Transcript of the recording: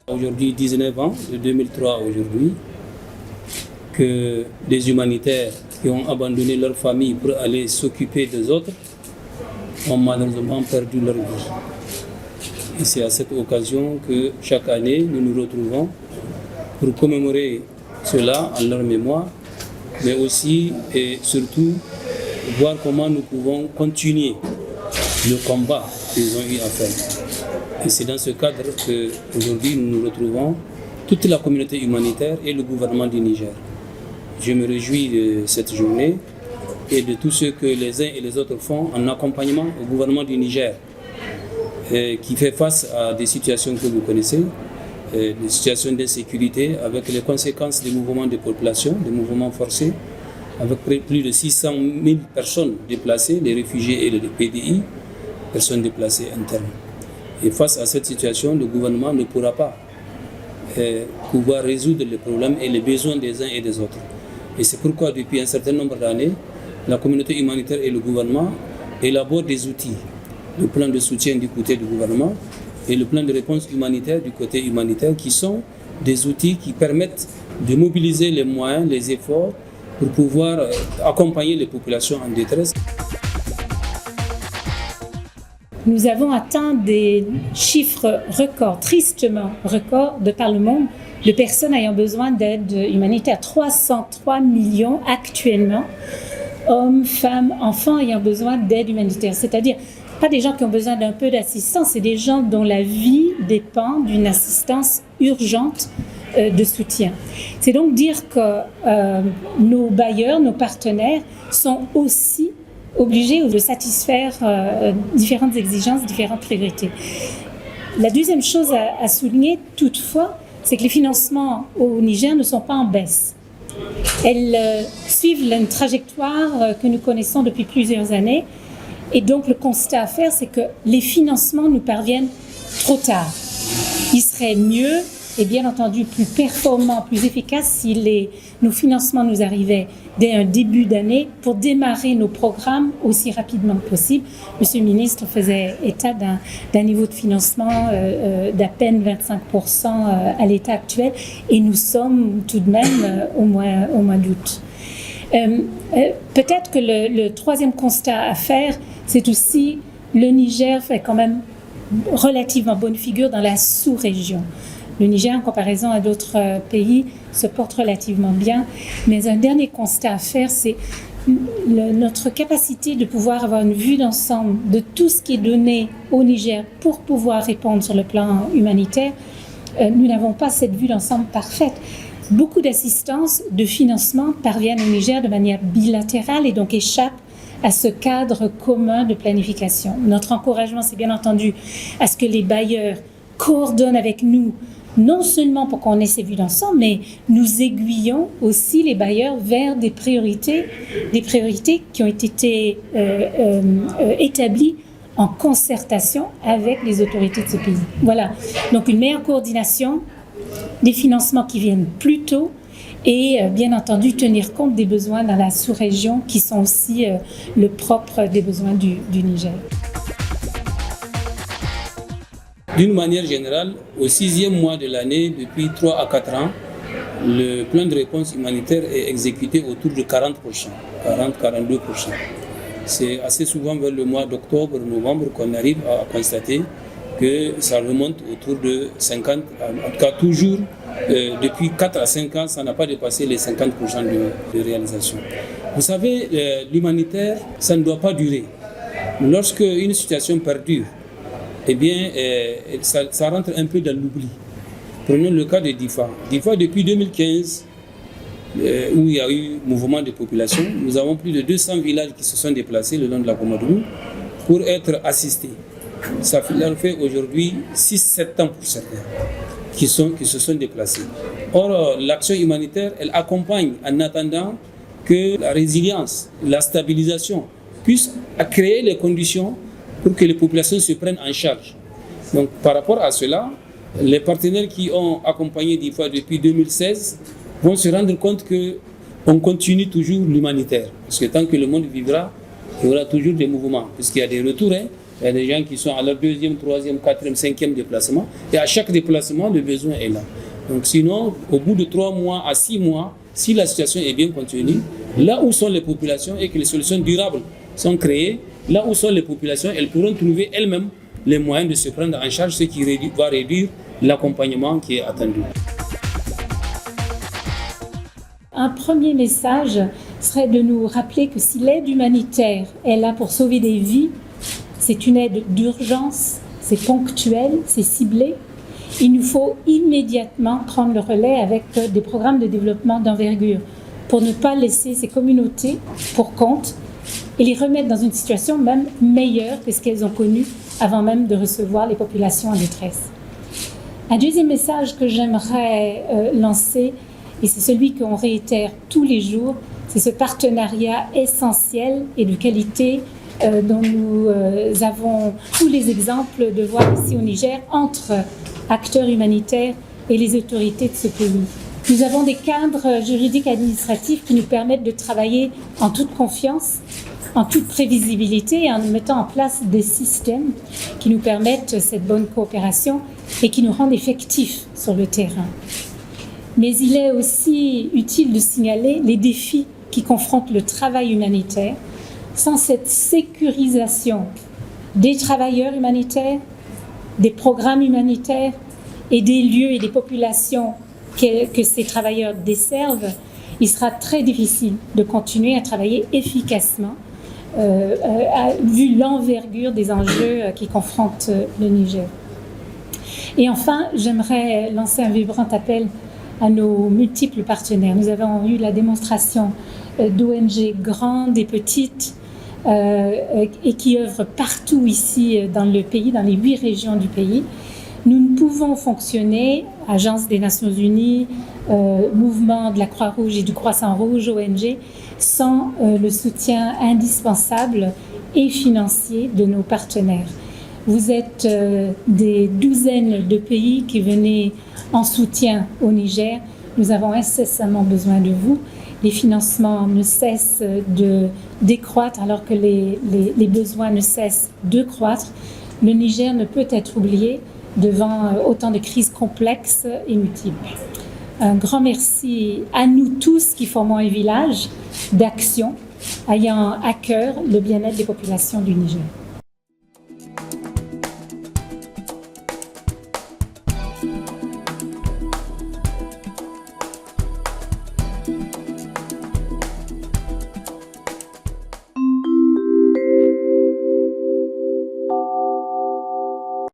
Aujourd'hui, 19 ans, de 2003 aujourd'hui, que des humanitaires qui ont abandonné leur famille pour aller s'occuper des autres ont malheureusement perdu leur vie. Et c'est à cette occasion que chaque année, nous nous retrouvons pour commémorer cela en leur mémoire, mais aussi et surtout voir comment nous pouvons continuer le combat qu'ils ont eu à faire. Et c'est dans ce cadre qu'aujourd'hui nous nous retrouvons, toute la communauté humanitaire et le gouvernement du Niger. Je me réjouis de cette journée et de tout ce que les uns et les autres font en accompagnement au gouvernement du Niger, qui fait face à des situations que vous connaissez, des situations d'insécurité avec les conséquences des mouvements de population, des mouvements forcés, avec plus de 600 000 personnes déplacées, les réfugiés et les PDI, personnes déplacées internes. Et face à cette situation, le gouvernement ne pourra pas pouvoir résoudre les problèmes et les besoins des uns et des autres. Et c'est pourquoi depuis un certain nombre d'années, la communauté humanitaire et le gouvernement élaborent des outils. Le plan de soutien du côté du gouvernement et le plan de réponse humanitaire du côté humanitaire, qui sont des outils qui permettent de mobiliser les moyens, les efforts pour pouvoir accompagner les populations en détresse. Nous avons atteint des chiffres records, tristement records, de par le monde, de personnes ayant besoin d'aide humanitaire. 303 millions actuellement, hommes, femmes, enfants ayant besoin d'aide humanitaire. C'est-à-dire, pas des gens qui ont besoin d'un peu d'assistance, c'est des gens dont la vie dépend d'une assistance urgente de soutien. C'est donc dire que nos bailleurs, nos partenaires sont aussi obligés de satisfaire différentes exigences, différentes priorités. La deuxième chose à souligner, toutefois, c'est que les financements au Niger ne sont pas en baisse. Elles suivent une trajectoire que nous connaissons depuis plusieurs années. Et donc, le constat à faire, c'est que les financements nous parviennent trop tard. Il serait mieux et bien entendu plus performant, plus efficace si nos financements nous arrivaient dès un début d'année pour démarrer nos programmes aussi rapidement que possible. Monsieur le ministre faisait état d'un niveau de financement d'à peine 25% à l'état actuel et nous sommes tout de même au mois d'août. Peut-être que le troisième constat à faire, c'est aussi le Niger fait quand même relativement bonne figure dans la sous-région. Le Niger, en comparaison à d'autres pays, se porte relativement bien. Mais un dernier constat à faire, c'est notre capacité de pouvoir avoir une vue d'ensemble de tout ce qui est donné au Niger pour pouvoir répondre sur le plan humanitaire. Nous n'avons pas cette vue d'ensemble parfaite. Beaucoup d'assistance, de financement parviennent au Niger de manière bilatérale et donc échappent à ce cadre commun de planification. Notre encouragement, c'est bien entendu à ce que les bailleurs coordonnent avec nous, non seulement pour qu'on ait ces vues d'ensemble, mais nous aiguillons aussi les bailleurs vers des priorités qui ont été établies en concertation avec les autorités de ce pays. Voilà, donc une meilleure coordination, des financements qui viennent plus tôt et bien entendu tenir compte des besoins dans la sous-région qui sont aussi le propre des besoins du Niger. D'une manière générale, au 6e mois de l'année, depuis 3 à 4 ans, le plan de réponse humanitaire est exécuté autour de 40%, 40-42%. C'est assez souvent vers le mois d'octobre, novembre qu'on arrive à constater que ça remonte autour de 50%, en tout cas toujours depuis 4 à 5 ans, ça n'a pas dépassé les 50% de réalisation. Vous savez, l'humanitaire, ça ne doit pas durer. Lorsque une situation perdure, eh bien, ça rentre un peu dans l'oubli. Prenons le cas de Difa. Difa, depuis 2015, où il y a eu mouvement de population, nous avons plus de 200 villages qui se sont déplacés le long de la Comodougou pour être assistés. Ça fait aujourd'hui 6-7 ans pour certains qui se sont déplacés. Or, l'action humanitaire, elle accompagne en attendant que la résilience, la stabilisation puissent créer les conditions pour que les populations se prennent en charge. Donc, par rapport à cela, les partenaires qui ont accompagné DIFA depuis 2016 vont se rendre compte qu'on continue toujours l'humanitaire. Parce que tant que le monde vivra, il y aura toujours des mouvements. Puisqu'il y a des retours, hein. Il y a des gens qui sont à leur 2e, 3e, 4e, 5e déplacement. Et à chaque déplacement, le besoin est là. Donc sinon, au bout de 3 mois à 6 mois, si la situation est bien contenue, là où sont les populations et que les solutions durables sont créées, là où sont les populations, elles pourront trouver elles-mêmes les moyens de se prendre en charge, ce qui va réduire l'accompagnement qui est attendu. Un premier message serait de nous rappeler que si l'aide humanitaire est là pour sauver des vies, c'est une aide d'urgence, c'est ponctuel, c'est ciblé. Il nous faut immédiatement prendre le relais avec des programmes de développement d'envergure pour ne pas laisser ces communautés pour compte et les remettre dans une situation même meilleure que ce qu'elles ont connu avant même de recevoir les populations en détresse. Un deuxième message que j'aimerais lancer, et c'est celui qu'on réitère tous les jours, c'est ce partenariat essentiel et de qualité dont nous avons tous les exemples de voir ici au Niger entre acteurs humanitaires et les autorités de ce pays. Nous avons des cadres juridiques administratifs qui nous permettent de travailler en toute confiance, en toute prévisibilité et en mettant en place des systèmes qui nous permettent cette bonne coopération et qui nous rendent effectifs sur le terrain. Mais il est aussi utile de signaler les défis qui confrontent le travail humanitaire. Sans cette sécurisation des travailleurs humanitaires, des programmes humanitaires et des lieux et des populations que ces travailleurs desservent, il sera très difficile de continuer à travailler efficacement vu l'envergure des enjeux qui confrontent le Niger. Et enfin, j'aimerais lancer un vibrant appel à nos multiples partenaires. Nous avons eu la démonstration d'ONG grandes et petites et qui œuvrent partout ici dans le pays, dans les 8 régions du pays. Nous ne pouvons fonctionner, Agence des Nations Unies, Mouvement de la Croix-Rouge et du Croissant-Rouge, ONG, sans le soutien indispensable et financier de nos partenaires. Vous êtes des douzaines de pays qui venez en soutien au Niger. Nous avons incessamment besoin de vous. Les financements ne cessent de décroître alors que les besoins ne cessent de croître. Le Niger ne peut être oublié devant autant de crises complexes et multiples. Un grand merci à nous tous qui formons un village d'action ayant à cœur le bien-être des populations du Niger.